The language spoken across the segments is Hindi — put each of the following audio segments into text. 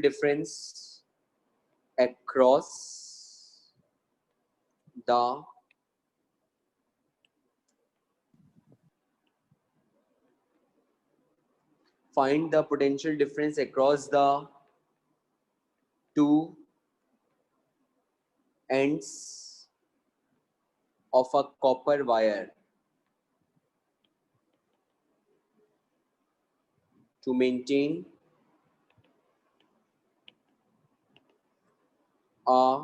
difference across the find the potential difference across the two ends of a copper wire to maintain a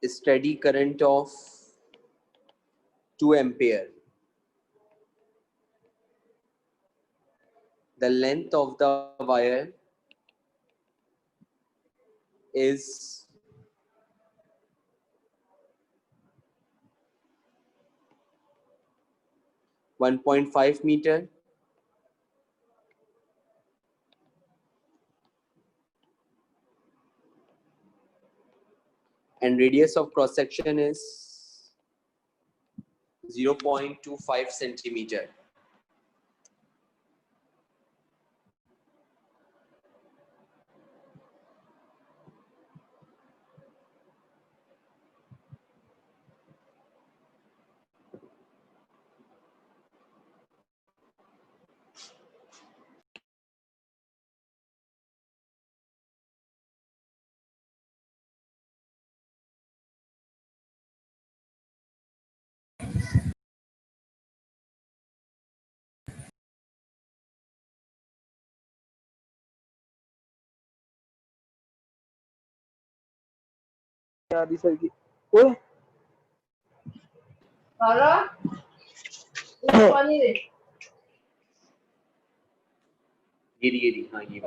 steady current of 2 ampere. The length of the wire is 1.5 meter and radius of cross section is 0.25 centimeter. आदि सर की ओए सारा पानी दे गिरी हाँ ये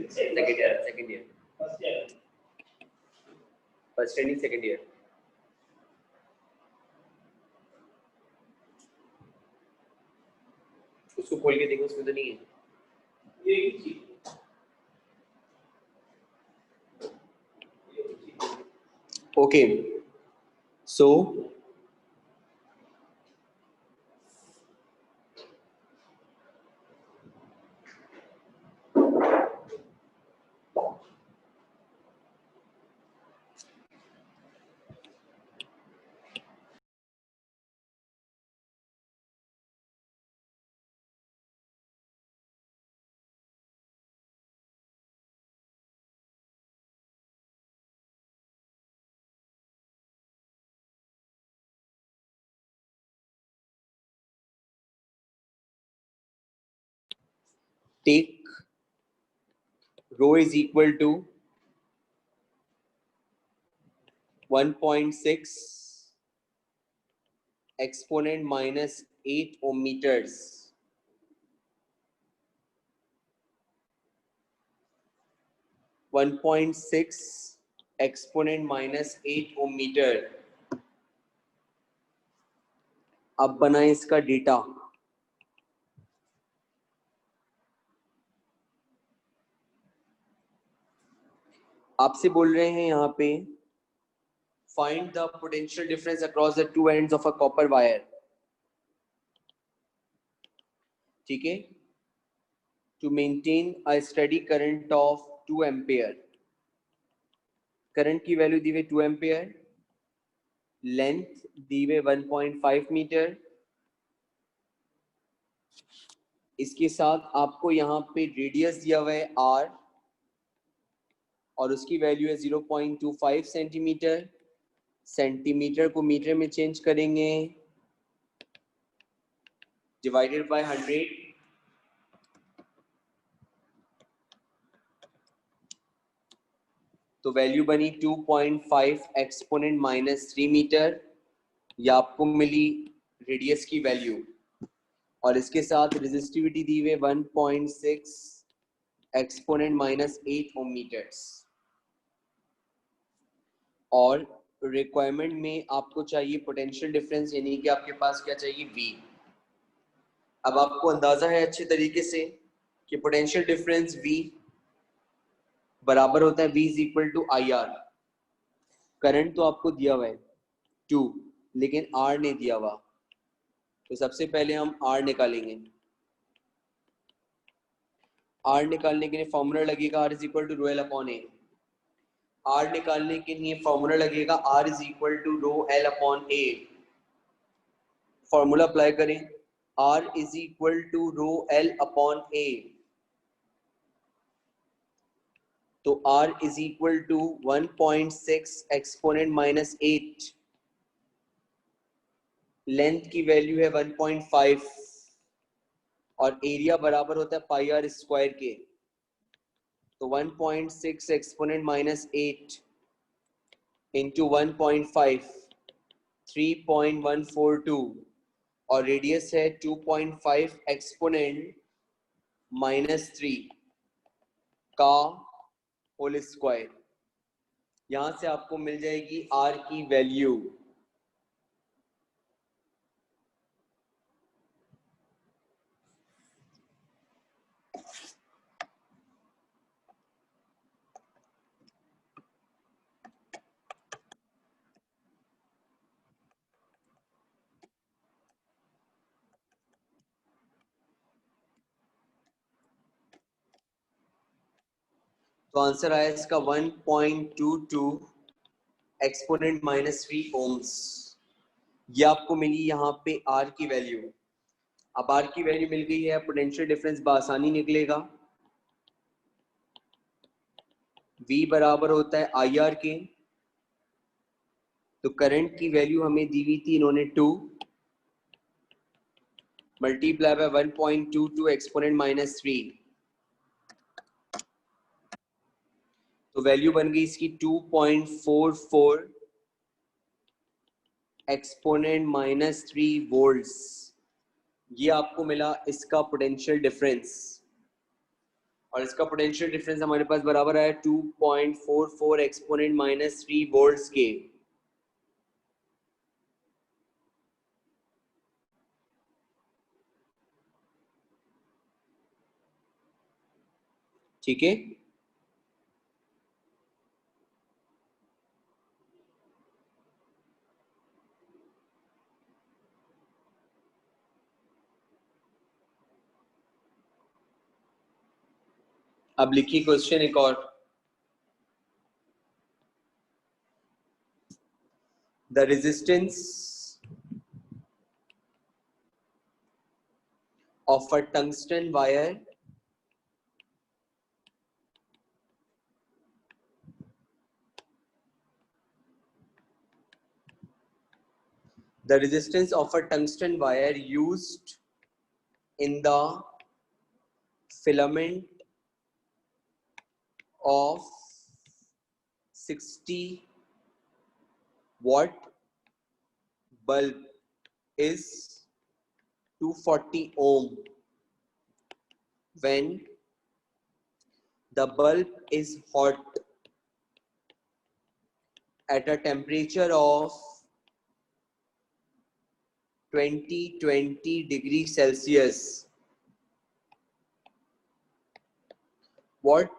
सेकंड ईयर फर्स्ट ईयर नहीं सेकंड ईयर उसको खोल के देखो उसमें तो नहीं है okay so take rho is equal to 1.6 exponent minus 8 ohm meters. exponent minus 8 ohm meter. अब बनाए इसका डेटा आपसे बोल रहे हैं यहाँ पे find the potential difference across the two ends of a copper wire. ठीक है to maintain a steady current of 2 ampere. Current की वैल्यू दी हुई 2 एम्पियर, लेंथ दी हुई 1.5 मीटर। इसके साथ आपको यहाँ पे रेडियस दिया हुआ है r और उसकी वैल्यू है 0.25 सेंटीमीटर। सेंटीमीटर को मीटर में चेंज करेंगे, डिवाइडेड बाय 100, तो वैल्यू बनी 2.5 एक्सपोनेंट माइनस 3 मीटर। या आपको मिली रेडियस की वैल्यू और इसके साथ रेजिस्टिविटी दी हुई 1.6 एक्सपोनेंट माइनस 8 ओम मीटर्स। और रिक्वायरमेंट में आपको चाहिए पोटेंशियल डिफरेंस, यानी कि आपके पास क्या चाहिए V। अब आपको अंदाजा है अच्छे तरीके से कि पोटेंशियल डिफरेंस V बराबर होता है V is equal to IR। Current तो आपको दिया हुआ है 2, लेकिन R नहीं दिया हुआ, तो सबसे पहले हम R निकालेंगे। R निकालने के लिए फॉर्मूला लगेगा R is equal to rho L upon A. R निकालने के लिए फॉर्मूला लगेगा R is equal to rho L upon A. Formula apply करें, R is equal to rho L upon A, तो R is equal to 1.6 exponent minus 8, length की वैल्यू है 1.5 और एरिया बराबर होता है पाई आर स्क्वायर के, तो 1.6 एक्सपोनेंट माइनस 8 इंटू 1.5 3.142 और रेडियस है 2.5 एक्सपोनेंट माइनस 3 का होल स्क्वायर। यहां से आपको मिल जाएगी R की वैल्यू। तो आंसर आया इसका 1.22 एक्सपोनेंट माइनस 3 ओम्स। ये आपको मिली यहाँ पे R की वैल्यू। अब R की वैल्यू मिल गई है, पोटेंशियल डिफरेंस बआसानी निकलेगा। V बराबर होता है IR के, तो करंट की वैल्यू हमें दी हुई थी इन्होंने 2 मल्टीप्लाई बाय 1.22 एक्सपोनेंट माइनस 3, तो वैल्यू बन गई इसकी 2.44 एक्सपोनेंट माइनस 3 वोल्ट्स। ये आपको मिला इसका पोटेंशियल डिफरेंस, और इसका पोटेंशियल डिफरेंस हमारे पास बराबर आया 2.44 एक्सपोनेंट माइनस 3 वोल्ट्स के। ठीक है, अब लिखिए क्वेश्चन एक और। The resistance of a tungsten wire the resistance of a tungsten wire used in the filament of 60 watt bulb is 240 ohm when the bulb is hot at a temperature of 20 degrees Celsius. What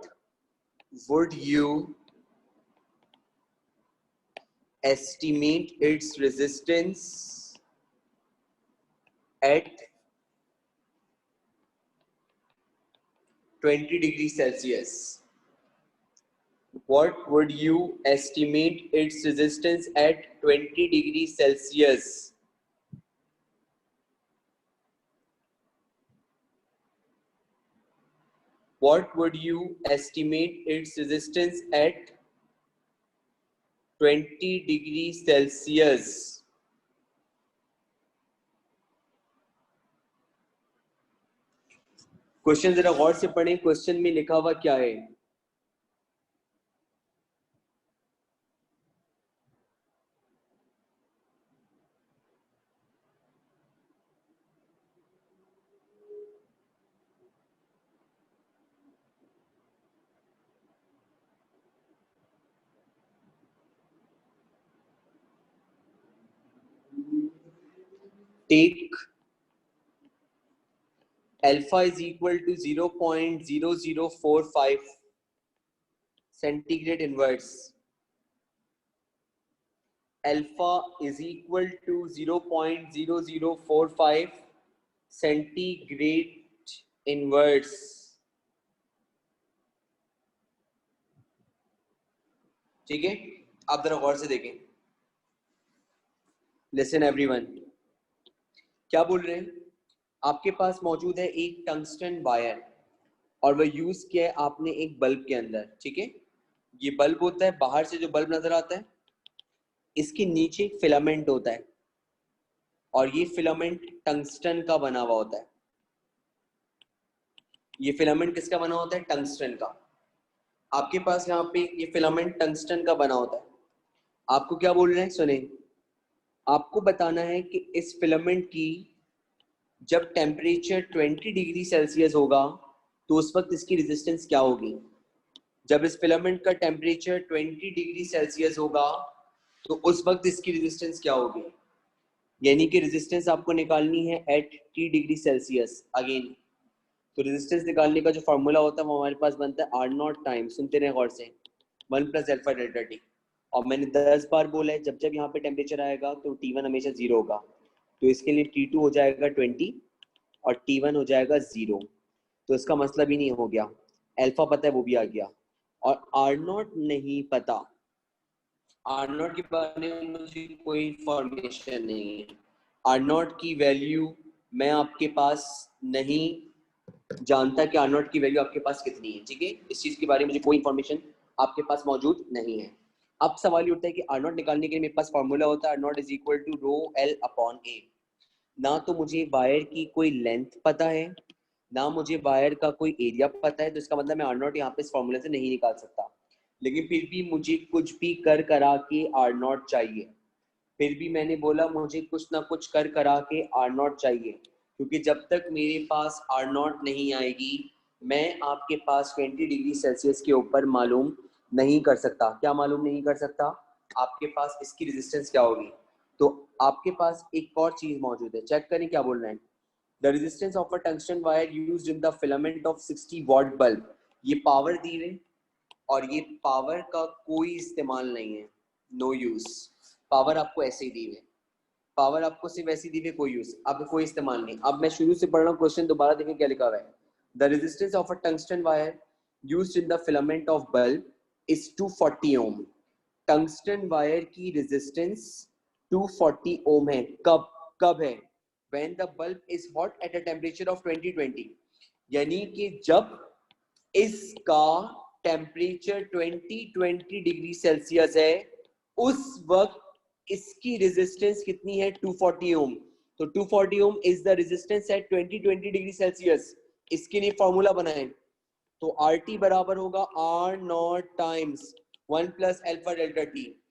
would you estimate its resistance at 20 degrees Celsius? What would you estimate its resistance at 20 degrees Celsius? What would you estimate its resistance at 20 degrees Celsius? Question जरा गौर से पढ़ें, क्वेश्चन में लिखा हुआ क्या है। Take alpha is equal to 0.0045 centigrade inverse. Alpha is equal to 0.0045 centigrade inverse. ठीक है, आप जरा गौर से देखें। लिसन एवरीवन, क्या बोल रहे हैं? आपके पास मौजूद है एक टंगस्टन वायर और वह यूज किया है आपने एक बल्ब के अंदर, ठीक है। ये बल्ब होता है, बाहर से जो बल्ब नजर आता है, इसके नीचे एक फिलामेंट होता है और ये फिलामेंट टंगस्टन का बना हुआ होता है। ये फिलामेंट किसका बना होता है? टंगस्टन का। आपके पास यहाँ पे ये फिलामेंट टंगस्टन का बना होता है। आपको क्या बोल रहे हैं, सुने। आपको बताना है कि इस फिलामेंट की जब टेम्परेचर 20 डिग्री सेल्सियस होगा तो उस वक्त इसकी रेजिस्टेंस क्या होगी। जब इस फिलामेंट का टेम्परेचर 20 डिग्री सेल्सियस होगा तो उस वक्त इसकी रेजिस्टेंस क्या होगी। यानी कि रेजिस्टेंस आपको निकालनी है at T degree Celsius. Again तो रेजिस्टेंस निकालने का जो फॉर्मूला होता है वो हमारे पास बनता है आर नॉट टाइम, सुनते रहे गौर से, 1 प्लस अल्फा डेल्टा टी। और मैंने 10 बार बोला है जब जब यहाँ पे टेम्परेचर आएगा तो T1 हमेशा 0 होगा, तो इसके लिए T2 हो जाएगा 20 और T1 हो जाएगा 0। तो इसका मतलब ही नहीं हो गया, अल्फा पता है वो भी आ गया और आर नॉट नहीं पता। आर नॉट के बारे में मुझे कोई इंफॉर्मेशन नहीं है। आर नॉट की वैल्यू मैं आपके पास नहीं जानता कि आर नॉट की वैल्यू आपके पास कितनी है, ठीक है। इस चीज के बारे में मुझे कोई इंफॉर्मेशन आपके पास मौजूद नहीं है। अब सवाल ये उठता है कि आर नॉट निकालने के लिए मेरे पास फॉर्मूला होता है R naught is equal to rho L upon A. ना तो मुझे वायर की कोई लेंथ पता है, ना मुझे वायर का कोई एरिया पता है, तो इसका मतलब मैं आर नॉट यहाँ पे इस फॉर्मूले से नहीं निकाल सकता। लेकिन फिर भी मुझे कुछ भी कर करा के आर नॉट चाहिए। फिर भी मैंने बोला मुझे कुछ ना कुछ कर करा के आर नॉट चाहिए, क्योंकि जब तक मेरे पास आर नॉट नहीं आएगी मैं आपके पास 20 डिग्री सेल्सियस के ऊपर मालूम नहीं कर सकता। क्या मालूम नहीं कर सकता? आपके पास इसकी रेजिस्टेंस क्या होगी। तो आपके पास एक और चीज मौजूद है, चेक करें क्या बोल रहे हैं। The resistance of a tungsten wire used in the filament of 60 what bulb. ये पावर दी है और ये पावर का कोई इस्तेमाल नहीं है, नो यूज। पावर आपको ऐसे ही दी है, पावर आपको सिर्फ ऐसी दी है, कोई यूज, आपको कोई इस्तेमाल नहीं। अब मैं शुरू से पढ़ रहा हूँ क्वेश्चन, दोबारा देखें क्या लिखा हुआ है। The resistance of a tungsten wire used in the filament of bulb is 240 ohm. Tungsten wire की रेजिस्टेंस 240 ओम है। कब कब है? When the bulb is hot at a temperature of 2020। यानी कि जब इसका टेम्परेचर 20 डिग्री सेल्सियस है उस वक्त इसकी रेजिस्टेंस कितनी है? 240 ओम। तो 240 ohm is the resistance at 20 degree Celsius. इसके लिए फॉर्मूला बनाएं तो आर टी बराबर होगा R naught times 1 plus alpha delta T.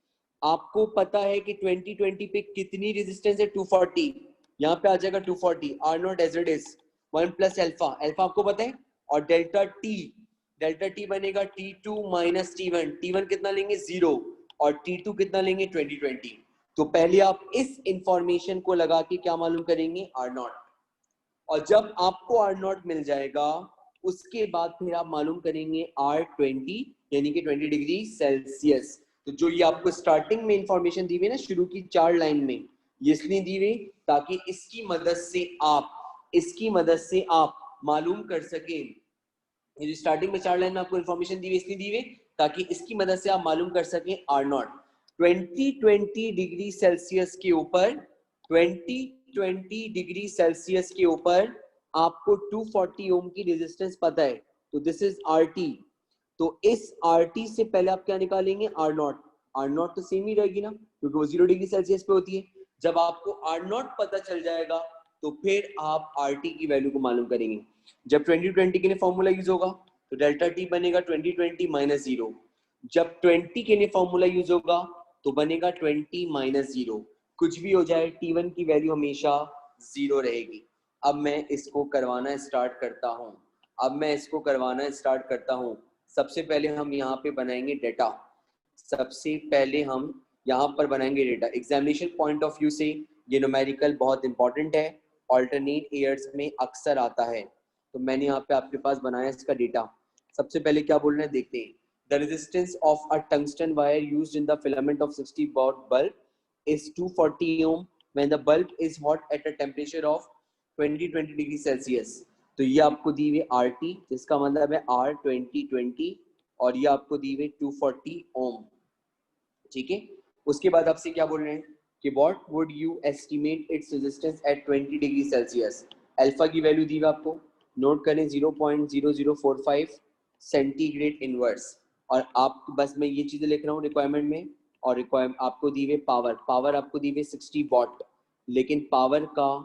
आपको पता है कि 2020 पे कितनी रेजिस्टेंस है? 240। यहाँ पे आ जाएगा 240, R naught as it is 1 plus alpha, alpha आपको पता है, और डेल्टा टी, डेल्टा टी बनेगा T2 माइनस T1। T1 कितना लेंगे? 0 और T2 कितना लेंगे? 2020। तो पहले आप इस इंफॉर्मेशन को लगा के क्या मालूम करेंगे? R naught. और जब आपको आर नॉट मिल जाएगा उसके बाद फिर आप मालूम करेंगे R20 यानी कि 20 डिग्री सेल्सियस। तो जो ये आपको स्टार्टिंग में इंफॉर्मेशन दी हुई ना शुरू की 4 लाइन में, ये इसलिए दी हुई ताकि इसकी मदद से आप मालूम कर सके। ये जो स्टार्टिंग में 4 लाइन में आपको इंफॉर्मेशन दी हुई इसलिए दी हुई ताकि इसकी मदद से आप मालूम कर सकें आर नॉट। 20 डिग्री सेल्सियस के ऊपर 20 डिग्री सेल्सियस के ऊपर आपको 240 ओम की रेजिस्टेंस पता है, तो दिस इज आर टी। तो इस आर टी से पहले आप क्या निकालेंगे? R naught. आर नॉट तो सेम ही रहेगी ना क्योंकि वो 0 डिग्री सेल्सियस पे होती है। जब आपको आर नॉट पता चल जाएगा तो फिर आप आर टी की वैल्यू को मालूम करेंगे। जब 2020 के लिए फॉर्मूला यूज होगा तो डेल्टा टी बनेगा 2020 माइनस 0। जब 20 के लिए फॉर्मूला यूज होगा तो बनेगा 20 माइनस 0। कुछ भी हो जाए T1 की वैल्यू हमेशा 0 रहेगी। अब मैं इसको करवाना स्टार्ट करता हूँ। सबसे पहले हम यहाँ पे बनाएंगे data. Examination point of view से ये न्यूमेरिकल बहुत इंपॉर्टेंट है, ऑल्टरनेट ईयर्स में अक्सर आता है। तो मैंने यहाँ पे आपके पास बनाया इसका डेटा। सबसे पहले क्या बोल रहे हैं देखते हैं। The resistance of a tungsten wire used in the filament of 60 watt bulb is 240 ohm when the bulb is hot at a temperature of 20 degree Celsius. तो ये आपको दी हुई आर टी जिसका मतलब है R2020 और ये आपको दी हुई 240 ओम। ठीक है। उसके बाद आपसे क्या बोल रहे हैं कि what would you estimate its resistance at 20 degree Celsius. Alpha की वैल्यू दी हुई आपको, नोट करें 0.0045 सेंटीग्रेड इनवर्स। और आप बस मैं ये चीजें लिख रहा हूँ रिक्वायरमेंट में। और रिक्वायरमेंट आपको दी हुई पावर आपको दी हुई 60 वॉट, लेकिन पावर का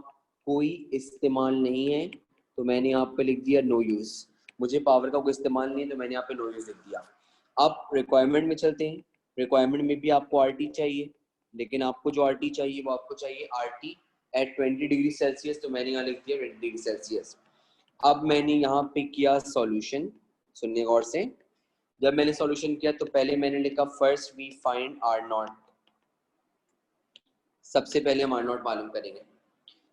कोई इस्तेमाल नहीं है, तो मैंने यहाँ पे लिख दिया नो यूज। मुझे पावर का कोई इस्तेमाल नहीं है, तो मैंने यहाँ पे नो यूज लिख दिया। अब रिक्वायरमेंट में चलते हैं। रिक्वायरमेंट में भी आपको आरटी चाहिए, लेकिन आपको जो आरटी चाहिए वो आपको चाहिए आरटी एट 20 डिग्री सेल्सियस, तो मैंने यहाँ लिख दिया 20 डिग्री सेल्सियस। अब मैंने यहाँ पे किया सॉल्यूशन, सुनने गौर से। जब मैंने सॉल्यूशन किया तो पहले मैंने लिखा first we find R naught. सबसे पहले हम आर नॉट मालूम करेंगे,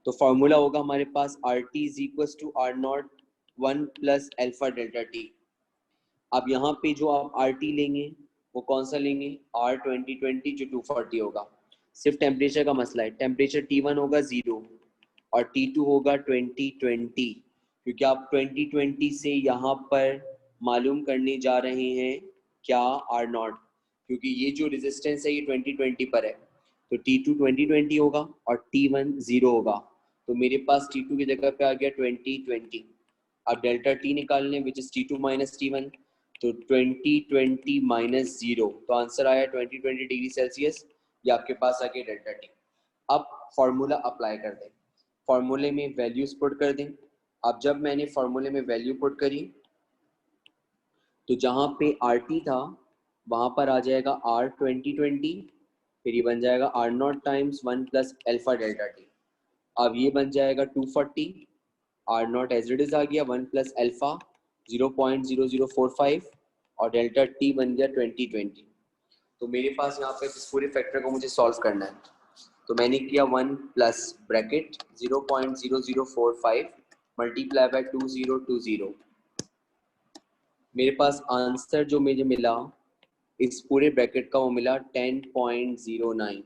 तो फॉर्मूला होगा हमारे पास R T is equal to R naught 1 plus alpha delta T. अब यहाँ पे जो आप आर टी लेंगे वो कौन सा लेंगे, R2020 जो 240 होगा। सिर्फ टेम्परेचर का मसला है, टेम्परेचर T1 होगा 0 और T2 होगा 2020, क्योंकि आप 2020 से यहाँ पर मालूम करने जा रहे हैं क्या आर नॉट, क्योंकि ये जो रेजिस्टेंस है ये 2020 पर है, तो T2 2020 होगा और T1 0 होगा, तो मेरे पास T2 की जगह पे आ गया 2020। अब डेल्टा T निकालने which is T2 minus T1, तो 2020 माइनस 0, तो आंसर आया 2020 डिग्री सेल्सियस। ये आपके पास आ गया डेल्टा T। अब फॉर्मूला अप्लाई कर दें, फॉर्मूले में वैल्यूज पुट कर दें। अब जब मैंने फॉर्मूले में वैल्यू पुट करी तो जहाँ पे आर टी था वहाँ पर आ जाएगा R2020, फिर ये बन जाएगा R naught times 1 plus alpha delta T. अब ये बन जाएगा 240, R naught as it is आ गया 1 प्लस एल्फा 0.0045 और डेल्टा टी बन गया 2020। तो मेरे पास यहाँ पे इस पूरे फैक्टर को मुझे सॉल्व करना है, तो मैंने किया 1 प्लस ब्रैकेट 0.0045 मल्टीप्लाई बाय 2020। मेरे पास आंसर जो मुझे मिला इस पूरे ब्रैकेट का वो मिला 10.09।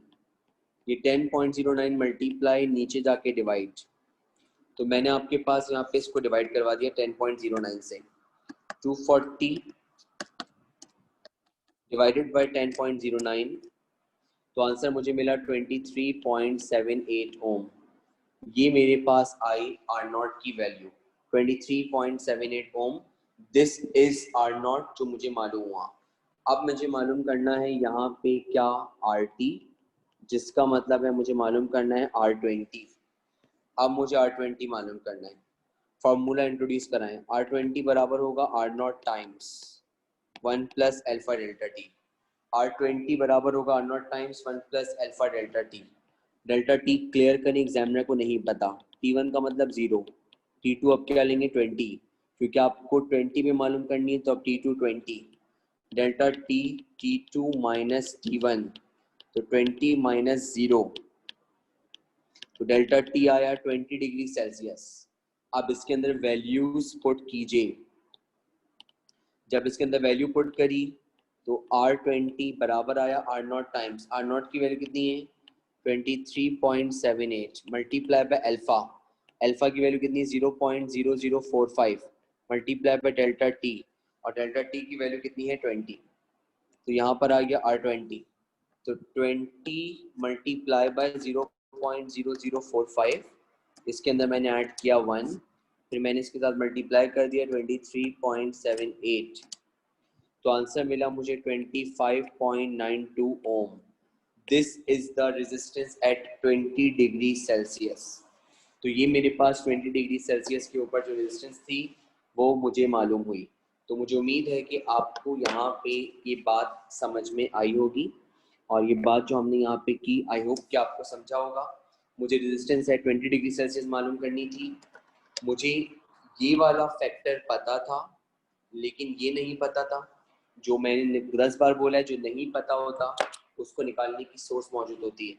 ये 10.09 मल्टीप्लाई नीचे जाके डिवाइड, तो मैंने आपके पास यहाँ पे इसको डिवाइड करवा दिया 10.09 से। 240 डिवाइडेड बाय 10.09, तो आंसर मुझे मिला 23.78 ओम। ये मेरे पास आई आर नॉट की value 23.78 ohm. This is R naught जो मुझे मालूम हुआ। अब मुझे मालूम करना है यहाँ पे क्या आर टी, जिसका मतलब है मुझे मालूम करना है R20। अब मुझे R20 मालूम करना है, फॉर्मूला इंट्रोड्यूस कराएं। R20 बराबर होगा R naught times 1 plus alpha delta T. R20 बराबर होगा R naught times 1 plus alpha delta T. Delta T clear करने एग्जामिनर को नहीं पता, T1 का मतलब 0, T2 अब क्या लेंगे 20, क्योंकि आपको 20 में मालूम करनी है, तो अब T2 20, delta T T2 minus T1, तो 20 माइनस 0, तो डेल्टा टी आया 20 डिग्री सेल्सियस। अब इसके अंदर वैल्यूज पुट कीजिए। जब इसके अंदर वैल्यू पुट करी तो R20 बराबर आया R naught times, R naught की वैल्यू कितनी है 23.78 मल्टीप्लाई बाय अल्फा, अल्फा की वैल्यू कितनी है 0.0045 मल्टीप्लाई बाय डेल्टा टी, और डेल्टा टी की वैल्यू कितनी है 20, तो यहाँ पर आ गया R20, तो 20 मल्टीप्लाई बाय 0.0045, इसके अंदर मैंने ऐड किया 1, फिर मैंने इसके साथ मल्टीप्लाई कर दिया 23.78, तो आंसर मिला मुझे 25.92 ohm. This is the resistance at 20 degree Celsius. तो ये मेरे पास 20 डिग्री सेल्सियस के ऊपर जो रेजिस्टेंस थी वो मुझे मालूम हुई। तो मुझे उम्मीद है कि आपको यहाँ पे ये बात समझ में आई होगी, और ये बात जो हमने यहाँ पे की आई होप कि आपको समझा होगा। मुझे रेजिस्टेंस एट 20 डिग्री सेल्सियस मालूम करनी थी, मुझे ये वाला फैक्टर पता था, लेकिन ये नहीं पता था जो मैंने 10 बार बोला है, जो नहीं पता होता उसको निकालने की सोर्स मौजूद होती है।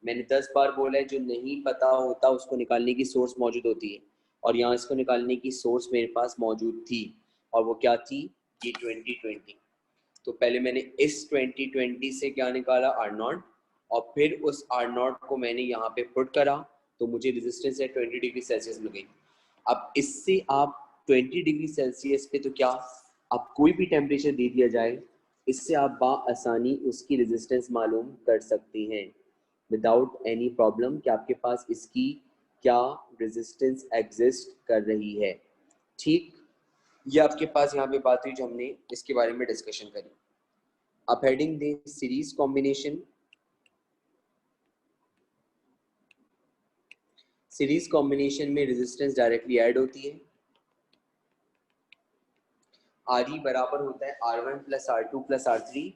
मैंने 10 बार बोला है जो नहीं पता होता उसको निकालने की सोर्स मौजूद होती है, और यहाँ इसको निकालने की सोर्स मेरे पास मौजूद थी, और वो क्या थी, ये 2020। तो पहले मैंने इस 2020 से क्या निकाला आर नॉट, और फिर उस आर नॉट को मैंने यहाँ पे पुट करा, तो मुझे रेजिस्टेंस है 20 डिग्री सेल्सियस मिल गई। अब इससे आप 20 डिग्री सेल्सियस पे तो क्या, अब कोई भी टेम्परेचर दे दिया जाए इससे आप आसानी उसकी रेजिस्टेंस मालूम कर सकते हैं विदाउट एनी प्रॉब्लम कि आपके पास इसकी क्या रेजिस्टेंस एग्जिस्ट कर रही है। ठीक, ये आपके पास यहाँ पे बात हुई जो हमने इसके बारे में डिस्कशन करी। आप हेडिंग दें सीरीज कॉम्बिनेशन। सीरीज कॉम्बिनेशन में रेजिस्टेंस डायरेक्टली ऐड होती है। आर ई बराबर होता है R1 plus R2 plus R3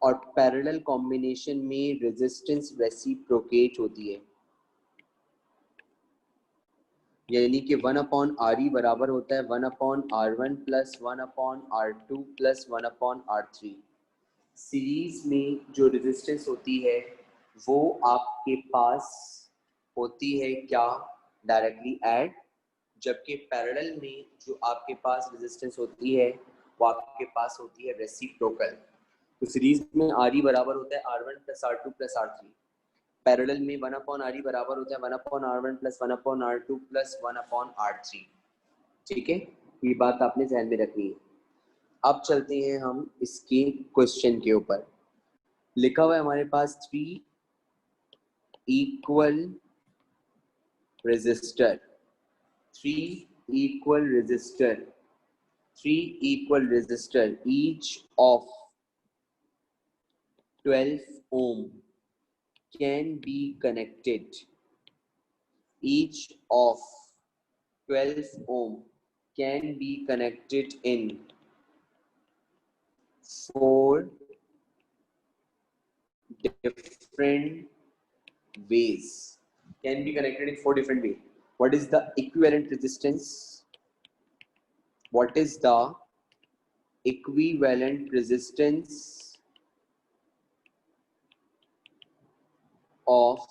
और पैरेलल कॉम्बिनेशन में रेजिस्टेंस रेसिप्रोकेट होती है, यानी कि 1/RE बराबर होता है 1/R1 plus 1/R2 plus 1/R3। Series में जो रेजिस्टेंस होती है वो आपके पास होती है क्या, डायरेक्टली ऐड, जबकि पैरेलल में जो आपके पास रेजिस्टेंस होती है वो आपके पास होती है रेसिप्रोकल। तो सीरीज में आर ई बराबर होता है R1 plus R2 plus R3, parallel में 1/RE बराबर होता है 1/R1 plus 1/R2 plus 1/R3। ठीक है, ये बात आपने ध्यान में रखनी है। अब चलते हैं हम इसके क्वेश्चन के ऊपर। लिखा हुआ है हमारे पास 3 equal resistor, 3 equal resistor each of 12 ohm can be connected, each of 12 ohm can be connected in 4 different ways. Can be connected in 4 different ways. What is the equivalent resistance? What is the equivalent resistance of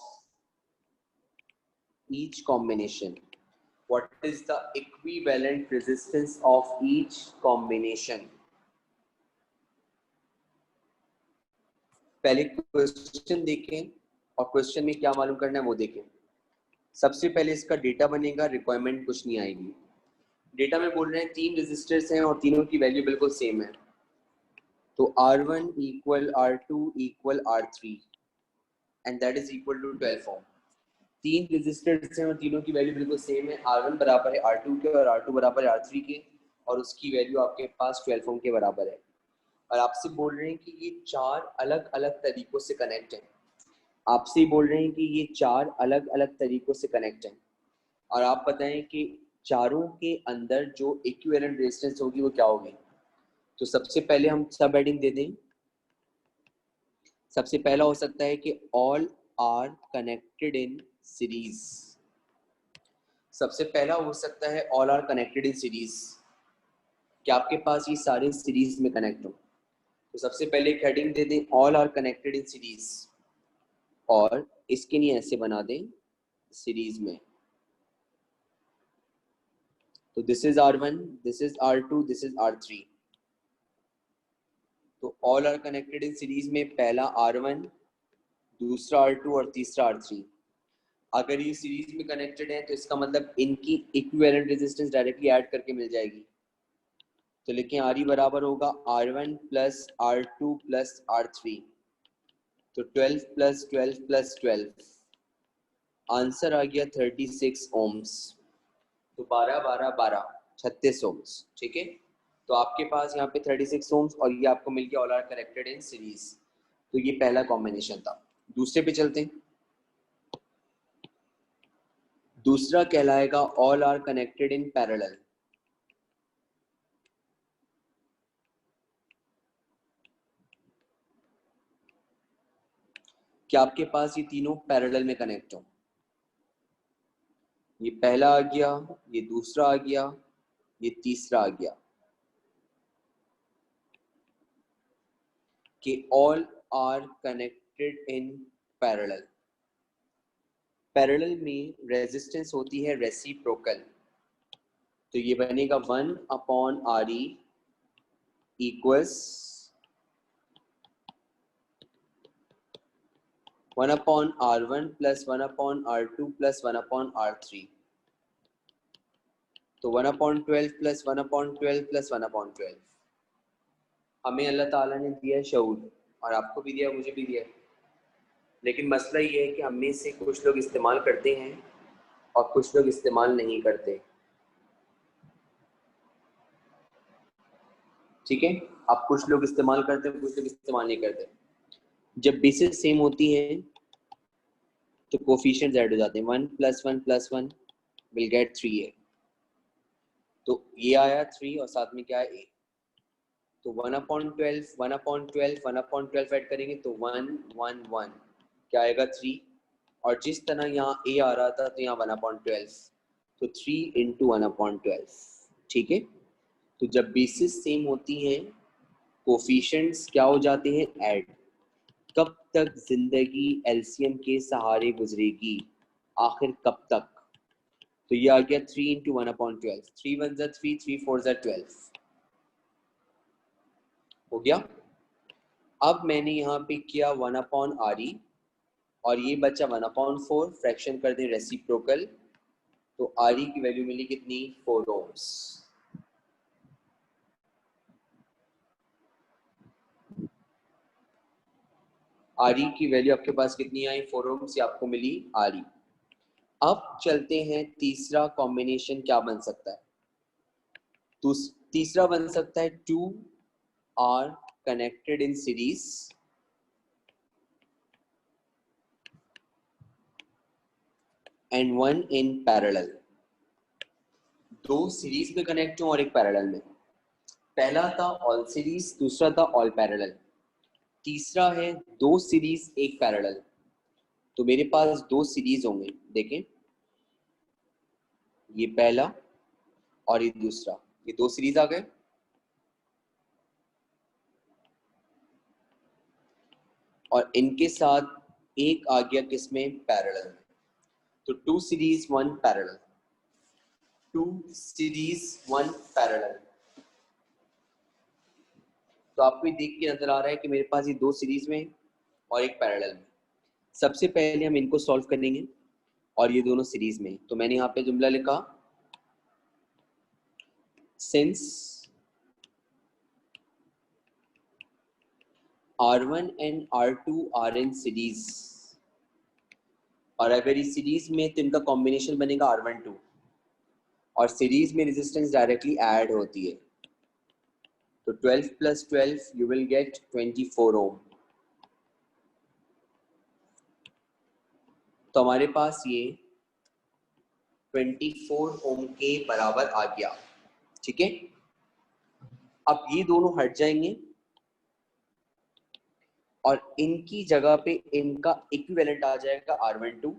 each combination? What is the equivalent resistance of each combination? पहले क्वेश्चन देखें और क्वेश्चन में क्या मालूम करना है वो देखें। सबसे पहले इसका डेटा बनेगा, रिक्वायरमेंट कुछ नहीं आएगी। डेटा में बोल रहे हैं 3 रेजिस्टर्स हैं और तीनों की वैल्यू बिल्कुल सेम है, तो R1 equal R2 equal R3 and that is equal to 12 ohm। 3 resistors हैं और तीनों की वैल्यू बिल्कुल सेम है। R1 बराबर है R2 के और R2 बराबर है R3 के और उसकी वैल्यू आपके पास 12 ओम के बराबर है। और आपसे बोल रहे हैं कि ये 4 अलग अलग तरीकों से कनेक्ट हैं। आपसे बोल रहे हैं कि ये 4 अलग अलग तरीकों से कनेक्ट हैं और आप बताएं कि चारों के अंदर जो इक्विवेलेंट रेजिस्टेंस होगी वो क्या होगी। तो सबसे पहले हम सब हेडिंग दे दें। सबसे पहला हो सकता है कि all are connected in series. सबसे पहला हो सकता है all are connected in series, कि आपके पास ये सारे सीरीज में कनेक्ट हो। तो सबसे पहले एक हेडिंग दे दें all are connected in series और इसके लिए ऐसे बना दें सीरीज में। तो this is R1, this is R2, this is R3। तो all are connected in series में पहला R1, दूसरा R2 और तीसरा R3। अगर ये सीरीज में कनेक्टेड है तो इसका मतलब इनकी इक्विवेलेंट रेजिस्टेंस डायरेक्टली ऐड करके मिल जाएगी। तो लिखें RE बराबर होगा R1 plus R2 plus R3, तो 12 प्लस 12 प्लस 12, आंसर आ गया 36 ओम्स। तो 12 12 12 36 ओम्स। ठीक है, तो आपके पास यहाँ पे 36 ओम्स और ये आपको मिल गया all are connected in series. तो ये पहला कॉम्बिनेशन था। दूसरे पे चलते हैं। दूसरा कहलाएगा all are connected in parallel. कि आपके पास ये तीनों पैरेलल में कनेक्ट हो। ये पहला आ गया, ये दूसरा आ गया, ये तीसरा आ गया, कि all are connected in parallel. Parallel में रेजिस्टेंस होती है रेसिप्रोकल, तो ये बनेगा 1/RE equals 1/R1 plus 1/R2 plus 1/R3। तो 1/12 प्लस 1/12 प्लस 1/12, हमें अल्लाह ताला ने दिया है शऊर, और आपको भी दिया, मुझे भी दिया, लेकिन मसला ये है कि हम में से कुछ लोग इस्तेमाल करते हैं और कुछ लोग इस्तेमाल नहीं करते। ठीक है, अब कुछ लोग इस्तेमाल करते हैं, कुछ लोग इस्तेमाल नहीं करते। जब बेसिस सेम होती हैं तो कोफिशिएंट्स ऐड हो जाते हैं। 1 + 1 + 1 विल गेट 3 है, तो ये आया 3 और साथ में क्या है a, तो 1/12 1/12 1/12 ऐड करेंगे तो 1 1 1 क्या आएगा 3, और जिस तरह यहाँ a आ रहा था तो यहाँ 1/12, तो 3 × 1/12। ठीक है, तो जब बेसिस सेम होती हैं कोफिशिएंट्स क्या हो जाते हैं, ऐड। कब तक जिंदगी एलसीएम के सहारे गुजरेगी, आखिर कब तक? तो ये आ गया 3 × 1/12, 3 1 = 3, 3 4 = 12 हो गया। अब मैंने यहाँ पे किया 1/RE और ये बचा 1/4, फ्रैक्शन कर दें रेसिप्रोकल, तो RE की वैल्यू मिली कितनी, 4 ohms। RE की वैल्यू आपके पास कितनी आई, 4 ohms, ये आपको मिली RE। अब चलते हैं तीसरा कॉम्बिनेशन क्या बन सकता है। तो तीसरा बन सकता है 2 are connected in series and 1 in parallel। दो सीरीज में कनेक्ट हो और एक पैरेलल में। पहला था ऑल सीरीज, दूसरा था ऑल पैरेलल, तीसरा है दो सीरीज एक पैरेलल। तो मेरे पास दो सीरीज होंगे, देखें ये पहला और ये दूसरा, ये दो सीरीज आ गए। और इनके साथ एक आ गया किसमें, पैरेलल में। तो 2 सीरीज 1 पैरेलल, 2 सीरीज 1 पैरेलल। तो आपको देख के नजर आ रहा है कि मेरे पास ये दो सीरीज में और एक पैरेलल में। सबसे पहले हम इनको सॉल्व करेंगे और ये दोनों सीरीज में। तो मैंने यहाँ पे जुमला लिखा, since R1 and R2 are in series, और अगर ये सीरीज में तो इनका कॉम्बिनेशन बनेगा R12, और सीरीज में रेजिस्टेंस डायरेक्टली ऐड होती है, तो 12 + 12 यू विल गेट 24 ओम। तो हमारे पास ये 24 ओम के बराबर आ गया। ठीक है, अब ये दोनों हट जाएंगे और इनकी जगह पे इनका इक्विवेलेंट आ जाएगा R12।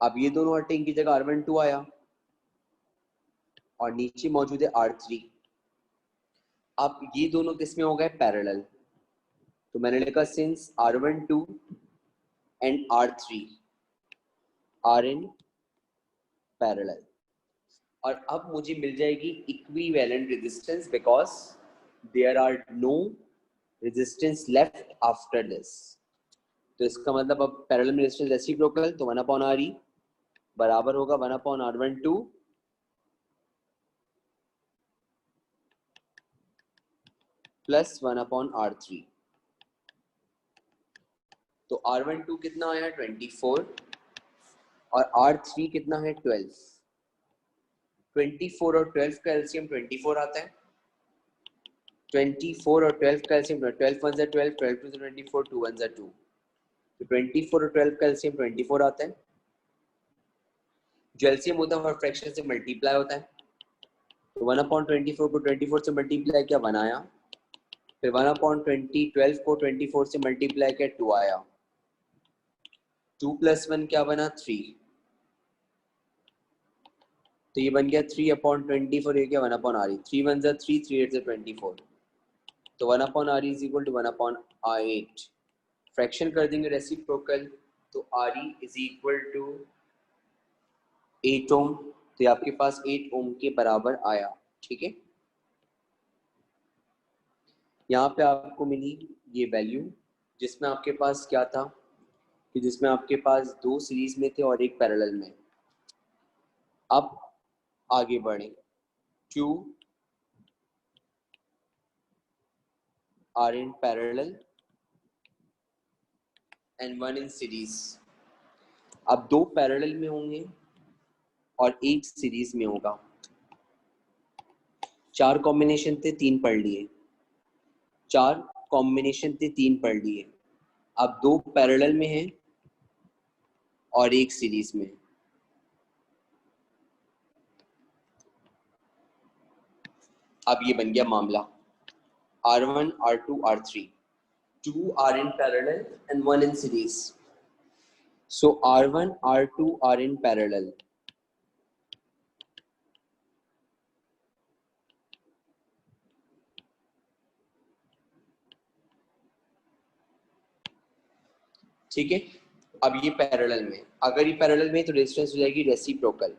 अब ये दोनों हटे, इनकी जगह R12 आया और नीचे मौजूद है R3। अब ये दोनों किसमें हो गए, पैरेलल। तो मैंने लिखा since R12 and R3 are in parallel, और अब मुझे मिल जाएगी equivalent resistance because there are no resistance left after this. तो इसका मतलब अब पैरेलल में रेजिस्टेंस रेसिप्रोकल, तो 1/RE बराबर होगा 1/R12 प्लस 1/R3। तो R12 कितना आया, 24, और R3 कितना है, 12। 24 और 12 का एलसीएम 24 आता है। 24 और 12 का एलसीएम 12 1 = 12, 12 2 = 24, 2 1 = 2। तो 24 और 12 का एलसीएम 24 आता है। जो एलसीएम होता है हर फ्रैक्शन से मल्टीप्लाई होता है। तो 1/24 को 24 से मल्टीप्लाई किया, 1 आया। फिर 1/12 को 24 से मल्टीप्लाई किया, 2 आया। 2 + 1 क्या बना, 3। तो ये बन गया 3/24, ये क्या 1/RE। 3 1 = 3, 3 8 = 24। तो 1/RE = 1/8। फ्रैक्शन कर देंगे रेसिप्रोकल, तो RE = 8 ओम। तो आपके पास 8 ओम के बराबर आया। ठीक है, यहाँ पे आपको मिली ये वैल्यू, जिसमें आपके पास क्या था कि जिसमें आपके पास दो सीरीज में थे और एक पैरेलल में। अब आगे बढ़ें, 2 are in parallel and 1 in series. अब 2 पैरेलल में होंगे और 1 सीरीज में होगा. 4 कॉम्बिनेशन थे, 3 पढ़ लिए. 4 कॉम्बिनेशन थे, 3 पढ़ लिए. अब 2 पैरेलल में हैं और 1 सीरीज में. अब ये बन गया मामला. R1, R2, R3. 2 are in parallel and 1 in series. So R1, R2 are in parallel. ठीक है. अब ये पैरेलल में, अगर ये पैरेलल में तो रेजिस्टेंस हो जाएगी रेसिप्रोकल.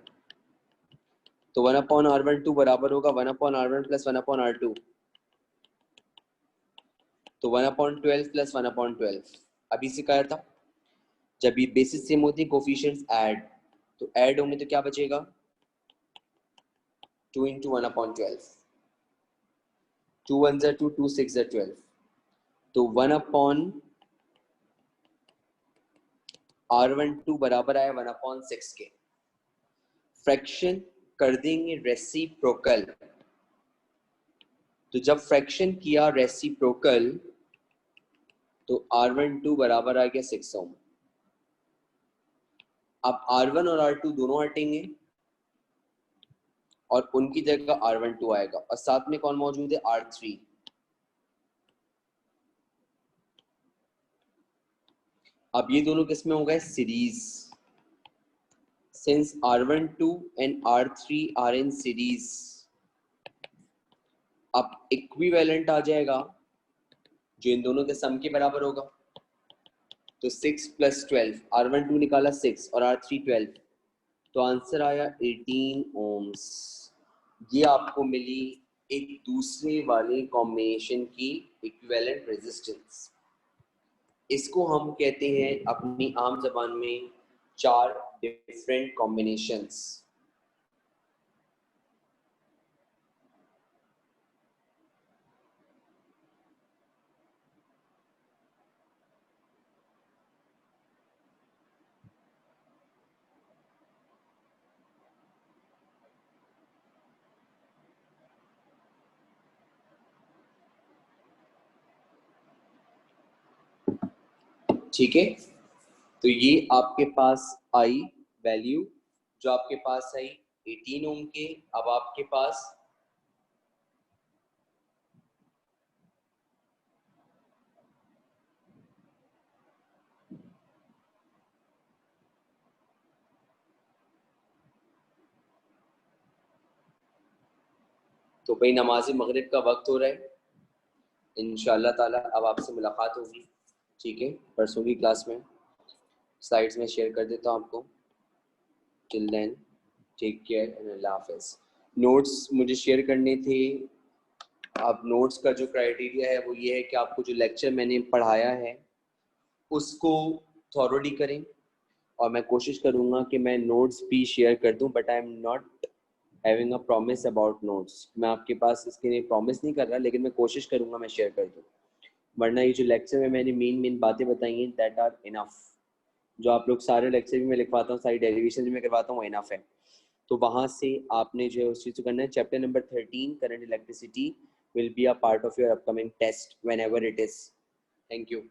तो 1/R12 बराबर होगा 1/R1 प्लस 1/R2. तो 1/12 प्लस 1/12. अभी से कहा था जब ये बेसिस सेम होती है कोफिशिएंट्स ऐड, तो ऐड होंगे तो क्या बचेगा 2 into 1/12. 2 1s are 2, 2 6s are 12. तो 1/R12 बराबर आया 1/6 के. फ्रैक्शन कर देंगे रेसिप्रोकल. तो जब फ्रैक्शन किया रेसिप्रोकल तो R12 बराबर आ गया 6 ओम. अब R1 और R2 दोनों हटेंगे और उनकी जगह R12 आएगा और साथ में कौन मौजूद है R3. अब ये दोनों किस में हो गए series. Since R12 and R3 are in series, अब इक्विवेलेंट आ जाएगा जो इन दोनों के सम के बराबर होगा. तो 6 + 12, R12 निकाला 6 और R3 12, तो आंसर आया 18 ओम्स. ये आपको मिली एक दूसरे वाले कॉम्बिनेशन की इक्विवेलेंट रेजिस्टेंस. इसको हम कहते हैं अपनी आम जबान में 4 डिफरेंट कॉम्बिनेशंस. ठीक है. तो ये आपके पास आई वैल्यू जो आपके पास आई 18 ओम के. अब आपके पास तो भाई नमाज मगरिब का वक्त हो रहा है. इंशाल्लाह ताला अब आपसे मुलाकात होगी. ठीक है, परसों की क्लास में स्लाइड्स में शेयर कर देता हूँ आपको. Till then take care and अल्लाह हाफिज़. नोट्स मुझे शेयर करने थे. अब नोट्स का जो क्राइटेरिया है वो ये है कि आपको जो लेक्चर मैंने पढ़ाया है उसको थॉरोली करें और मैं कोशिश करूँगा कि मैं नोट्स भी शेयर कर दूँ. But I am not having a promise about notes. मैं आपके पास इसके लिए प्रॉमिस नहीं कर रहा, लेकिन मैं कोशिश करूँगा मैं शेयर कर दूँ. वरना ये जो लेक्चर में मैंने मेन बातें बताई हैं दैट आर इनफ. जो आप लोग सारे लेक्चर भी मैं लिखवाता हूँ, सारी डेरिवेशन भी मैं करवाता हूँ, वो इनफ है. तो वहाँ से आपने जो है उस चीज़ को करना है. Chapter number 13 current electricity will be a part of your upcoming test whenever it is. Thank you.